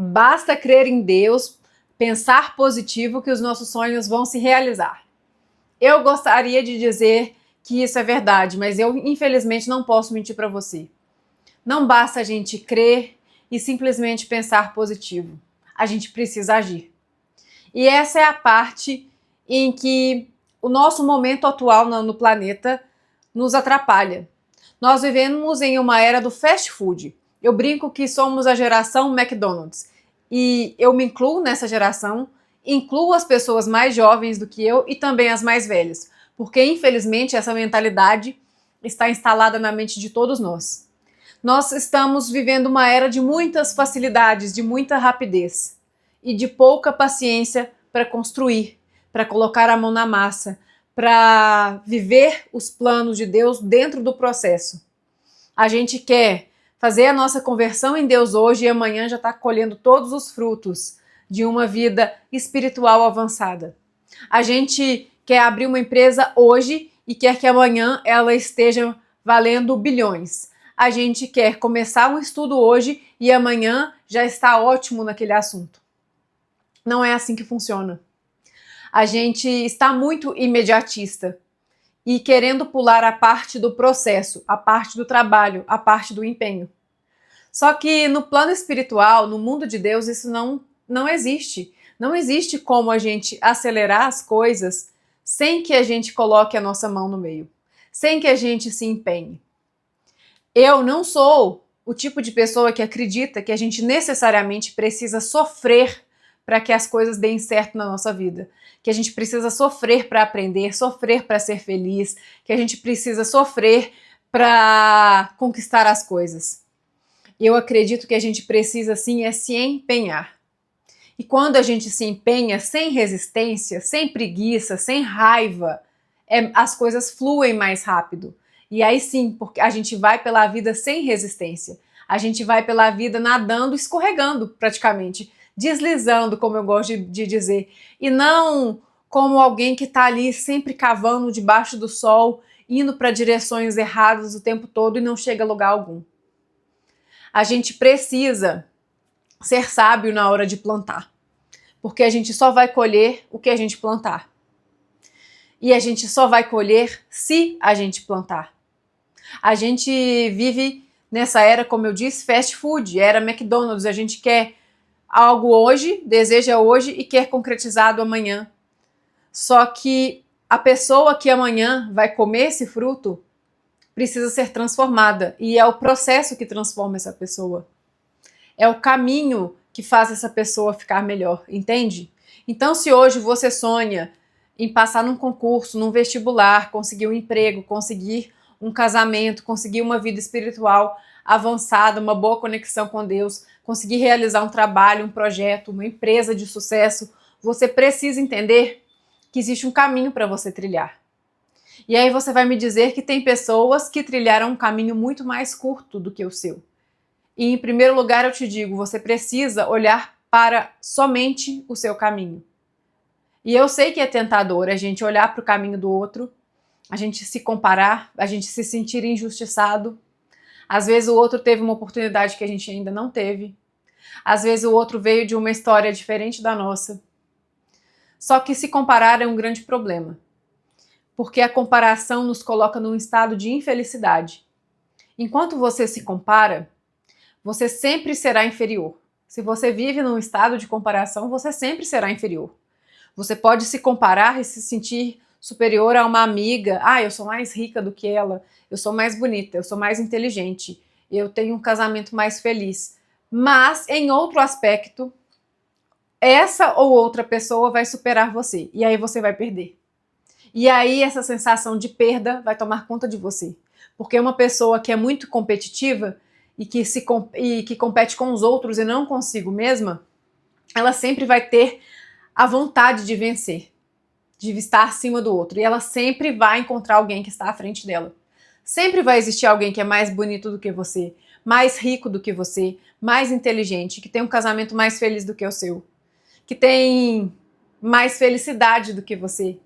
Basta crer em Deus, pensar positivo que os nossos sonhos vão se realizar. Eu gostaria de dizer que isso é verdade, mas eu infelizmente não posso mentir para você. Não basta a gente crer e simplesmente pensar positivo. A gente precisa agir. E essa é a parte em que o nosso momento atual no planeta nos atrapalha. Nós vivemos em uma era do fast food. Eu brinco que somos a geração McDonald's. E eu me incluo nessa geração, incluo as pessoas mais jovens do que eu e também as mais velhas. Porque, infelizmente, essa mentalidade está instalada na mente de todos nós. Nós estamos vivendo uma era de muitas facilidades, de muita rapidez e de pouca paciência para construir, para colocar a mão na massa, para viver os planos de Deus dentro do processo. A gente quer fazer a nossa conversão em Deus hoje e amanhã já está colhendo todos os frutos de uma vida espiritual avançada. A gente quer abrir uma empresa hoje e quer que amanhã ela esteja valendo bilhões. A gente quer começar um estudo hoje e amanhã já está ótimo naquele assunto. Não é assim que funciona. A gente está muito imediatista e querendo pular a parte do processo, a parte do trabalho, a parte do empenho. Só que no plano espiritual, no mundo de Deus, isso não existe. Não existe como a gente acelerar as coisas sem que a gente coloque a nossa mão no meio, sem que a gente se empenhe. Eu não sou o tipo de pessoa que acredita que a gente necessariamente precisa sofrer para que as coisas deem certo na nossa vida. Que a gente precisa sofrer para aprender, sofrer para ser feliz, que a gente precisa sofrer para conquistar as coisas. Eu acredito que a gente precisa sim é se empenhar. E quando a gente se empenha sem resistência, sem preguiça, sem raiva, as coisas fluem mais rápido. E aí sim, porque a gente vai pela vida sem resistência. A gente vai pela vida nadando, escorregando praticamente, deslizando, como eu gosto de dizer. E não como alguém que está ali sempre cavando debaixo do sol, indo para direções erradas o tempo todo e não chega a lugar algum. A gente precisa ser sábio na hora de plantar. Porque a gente só vai colher o que a gente plantar. E a gente só vai colher se a gente plantar. A gente vive nessa era, como eu disse, fast food, era McDonald's. A gente quer algo hoje, deseja hoje e quer concretizado amanhã. Só que a pessoa que amanhã vai comer esse fruto precisa ser transformada. E é o processo que transforma essa pessoa. É o caminho que faz essa pessoa ficar melhor, entende? Então, se hoje você sonha em passar num concurso, num vestibular, conseguir um emprego, conseguir um casamento, conseguir uma vida espiritual avançada, uma boa conexão com Deus, conseguir realizar um trabalho, um projeto, uma empresa de sucesso, você precisa entender que existe um caminho para você trilhar. E aí você vai me dizer que tem pessoas que trilharam um caminho muito mais curto do que o seu. E em primeiro lugar eu te digo, você precisa olhar para somente o seu caminho. E eu sei que é tentador a gente olhar para o caminho do outro, a gente se comparar, a gente se sentir injustiçado. Às vezes o outro teve uma oportunidade que a gente ainda não teve. Às vezes o outro veio de uma história diferente da nossa. Só que se comparar é um grande problema. Porque a comparação nos coloca num estado de infelicidade. Enquanto você se compara, você sempre será inferior. Se você vive num estado de comparação, você sempre será inferior. Você pode se comparar e se sentir superior a uma amiga. Ah, eu sou mais rica do que ela, eu sou mais bonita, eu sou mais inteligente, eu tenho um casamento mais feliz. Mas, em outro aspecto, essa ou outra pessoa vai superar você e aí você vai perder. E aí essa sensação de perda vai tomar conta de você. Porque uma pessoa que é muito competitiva e que compete com os outros e não consigo mesma, ela sempre vai ter a vontade de vencer, de estar acima do outro. E ela sempre vai encontrar alguém que está à frente dela. Sempre vai existir alguém que é mais bonito do que você, mais rico do que você, mais inteligente, que tem um casamento mais feliz do que o seu, que tem mais felicidade do que você.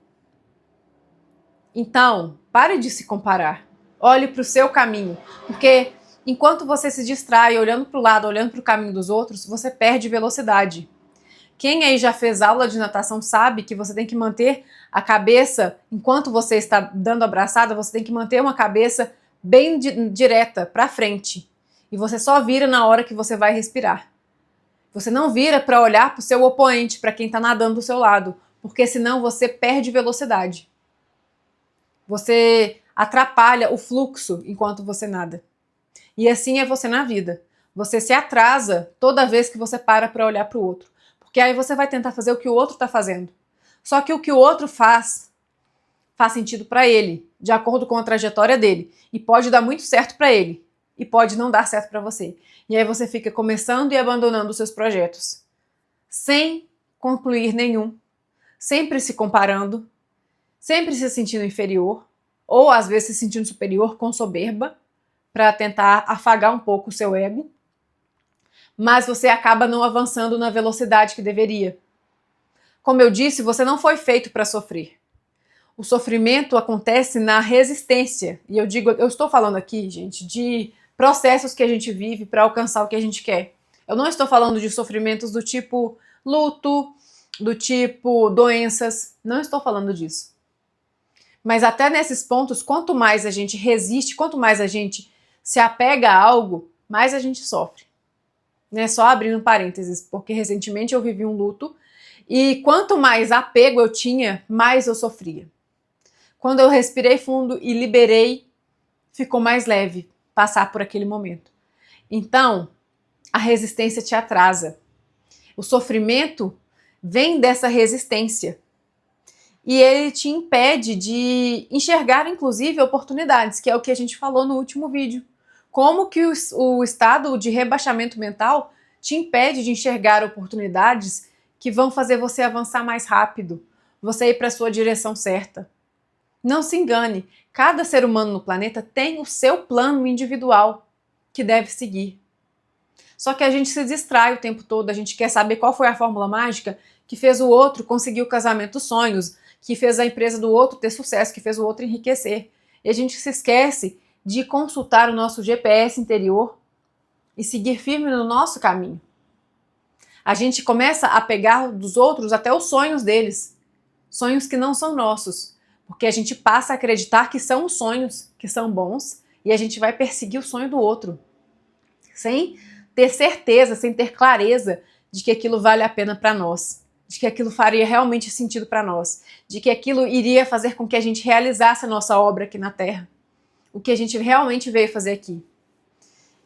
Então, pare de se comparar. Olhe para o seu caminho, porque Enquanto você se distrai olhando para o lado, olhando para o caminho dos outros, você perde velocidade. Quem aí já fez aula de natação sabe que você tem que manter a cabeça, enquanto você está dando a braçada, você tem que manter uma cabeça bem direta para frente. E você só vira na hora que você vai respirar. Você não vira para olhar para o seu oponente, para quem está nadando do seu lado, porque senão você perde velocidade. Você atrapalha o fluxo enquanto você nada. E assim é você na vida. Você se atrasa toda vez que você para olhar para o outro. Porque aí você vai tentar fazer o que o outro está fazendo. Só que o que o outro faz sentido para ele, de acordo com a trajetória dele. E pode dar muito certo para ele. E pode não dar certo para você. E aí você fica começando e abandonando os seus projetos. Sem concluir nenhum. Sempre se comparando. Sempre se sentindo inferior. Ou às vezes se sentindo superior com soberba. Para tentar afagar um pouco o seu ego. Mas você acaba não avançando na velocidade que deveria. Como eu disse, você não foi feito para sofrer. O sofrimento acontece na resistência. E eu estou falando aqui, gente, de processos que a gente vive para alcançar o que a gente quer. Eu não estou falando de sofrimentos do tipo luto, do tipo doenças. Não estou falando disso. Mas até nesses pontos, quanto mais a gente resiste, quanto mais a gente se apega a algo, mais a gente sofre. Né? Só abrindo parênteses, porque recentemente eu vivi um luto e quanto mais apego eu tinha, mais eu sofria. Quando eu respirei fundo e liberei, ficou mais leve passar por aquele momento. Então, a resistência te atrasa. O sofrimento vem dessa resistência. E ele te impede de enxergar, inclusive, oportunidades, que é o que a gente falou no último vídeo. Como que o estado de rebaixamento mental te impede de enxergar oportunidades que vão fazer você avançar mais rápido, você ir para a sua direção certa. Não se engane, cada ser humano no planeta tem o seu plano individual que deve seguir. Só que a gente se distrai o tempo todo, a gente quer saber qual foi a fórmula mágica que fez o outro conseguir o casamento dos sonhos, que fez a empresa do outro ter sucesso, que fez o outro enriquecer. E a gente se esquece de consultar o nosso GPS interior e seguir firme no nosso caminho. A gente começa a pegar dos outros até os sonhos deles, sonhos que não são nossos, porque a gente passa a acreditar que são os sonhos que são bons e a gente vai perseguir o sonho do outro, sem ter certeza, sem ter clareza de que aquilo vale a pena para nós, de que aquilo faria realmente sentido para nós, de que aquilo iria fazer com que a gente realizasse a nossa obra aqui na Terra, o que a gente realmente veio fazer aqui.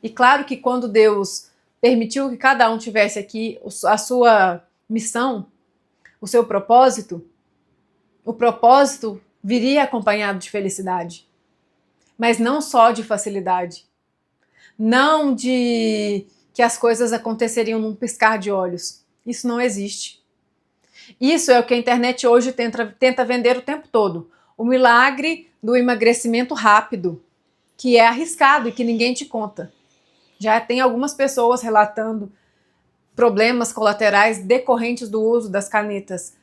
E claro que quando Deus permitiu que cada um tivesse aqui a sua missão, o seu propósito, o propósito viria acompanhado de felicidade. Mas não só de facilidade. Não de que as coisas aconteceriam num piscar de olhos. Isso não existe. Isso é o que a internet hoje tenta vender o tempo todo. O milagre do emagrecimento rápido, que é arriscado e que ninguém te conta. Já tem algumas pessoas relatando problemas colaterais decorrentes do uso das canetas,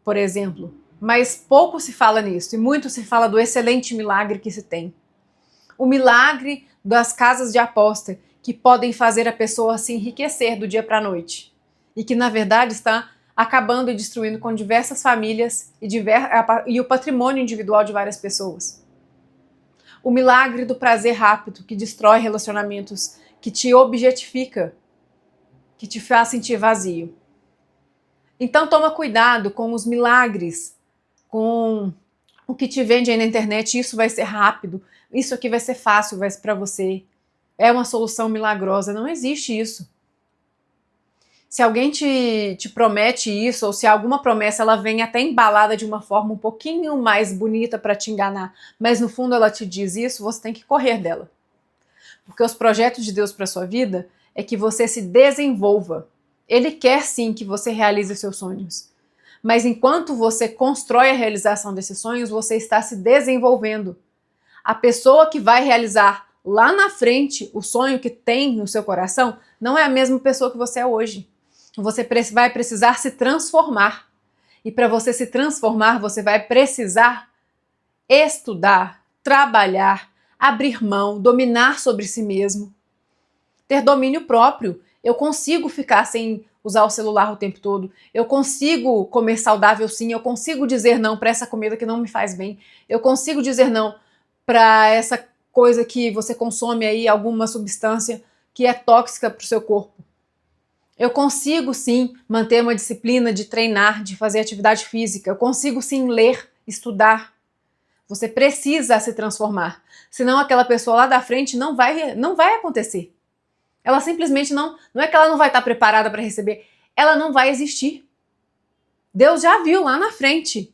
por exemplo. Mas pouco se fala nisso e muito se fala do excelente milagre que se tem. O milagre das casas de aposta que podem fazer a pessoa se enriquecer do dia para a noite e que na verdade está acabando e destruindo com diversas famílias e o patrimônio individual de várias pessoas. O milagre do prazer rápido que destrói relacionamentos, que te objetifica, que te faz sentir vazio. Então toma cuidado com os milagres, com o que te vende aí na internet. Isso vai ser rápido, isso aqui vai ser fácil, vai ser para você. É uma solução milagrosa. Não existe isso. Se alguém te promete isso, ou se alguma promessa ela vem até embalada de uma forma um pouquinho mais bonita para te enganar, mas no fundo ela te diz isso, você tem que correr dela. Porque os projetos de Deus para sua vida é que você se desenvolva. Ele quer sim que você realize seus sonhos. Mas enquanto você constrói a realização desses sonhos, você está se desenvolvendo. A pessoa que vai realizar lá na frente o sonho que tem no seu coração não é a mesma pessoa que você é hoje. Você vai precisar se transformar. E para você se transformar, você vai precisar estudar, trabalhar, abrir mão, dominar sobre si mesmo. ter domínio próprio. Eu consigo ficar sem usar o celular o tempo todo. Eu consigo comer saudável sim. Eu consigo dizer não para essa comida que não me faz bem. Eu consigo dizer não para essa coisa que você consome aí, alguma substância que é tóxica para o seu corpo. Eu consigo sim manter uma disciplina de treinar, de fazer atividade física. Eu consigo sim ler, estudar. Você precisa se transformar. Senão aquela pessoa lá da frente não vai acontecer. Ela simplesmente não é que ela não vai estar preparada para receber, ela não vai existir. Deus já viu lá na frente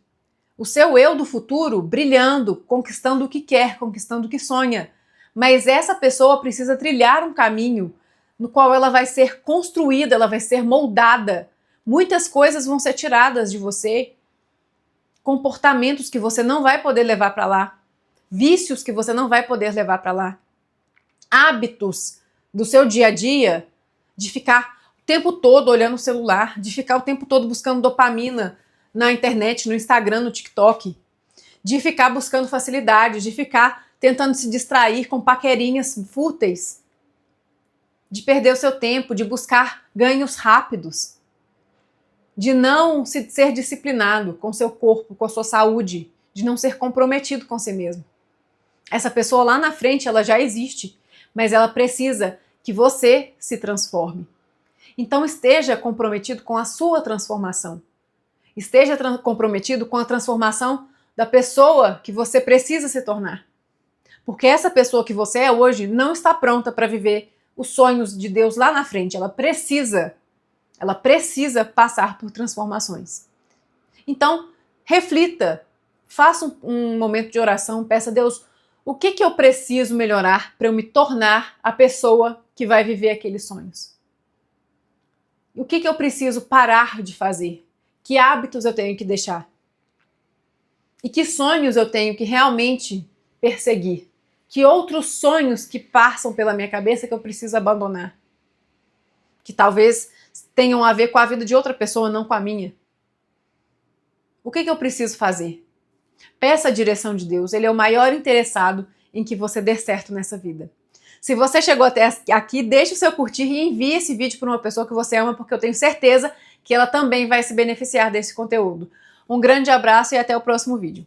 o seu eu do futuro brilhando, conquistando o que quer, conquistando o que sonha. Mas essa pessoa precisa trilhar um caminho no qual ela vai ser construída, ela vai ser moldada. Muitas coisas vão ser tiradas de você, comportamentos que você não vai poder levar para lá, vícios que você não vai poder levar para lá, hábitos do seu dia a dia, de ficar o tempo todo olhando o celular, de ficar o tempo todo buscando dopamina na internet, no Instagram, no TikTok, de ficar buscando facilidade, de ficar tentando se distrair com paquerinhas fúteis, de perder o seu tempo, de buscar ganhos rápidos, de não ser disciplinado com seu corpo, com a sua saúde, de não ser comprometido com si mesmo. Essa pessoa lá na frente, ela já existe, mas ela precisa que você se transforme. Então esteja comprometido com a sua transformação. Esteja comprometido com a transformação da pessoa que você precisa se tornar. Porque essa pessoa que você é hoje não está pronta para viver os sonhos de Deus lá na frente. Ela precisa passar por transformações. Então, reflita, faça um momento de oração, peça a Deus, o que eu preciso melhorar para eu me tornar a pessoa que vai viver aqueles sonhos? O que eu preciso parar de fazer? Que hábitos eu tenho que deixar? E que sonhos eu tenho que realmente perseguir? Que outros sonhos que passam pela minha cabeça que eu preciso abandonar? Que talvez tenham a ver com a vida de outra pessoa, não com a minha. O que eu preciso fazer? Peça a direção de Deus, Ele é o maior interessado em que você dê certo nessa vida. Se você chegou até aqui, deixe o seu curtir e envie esse vídeo para uma pessoa que você ama, porque eu tenho certeza que ela também vai se beneficiar desse conteúdo. Um grande abraço e até o próximo vídeo.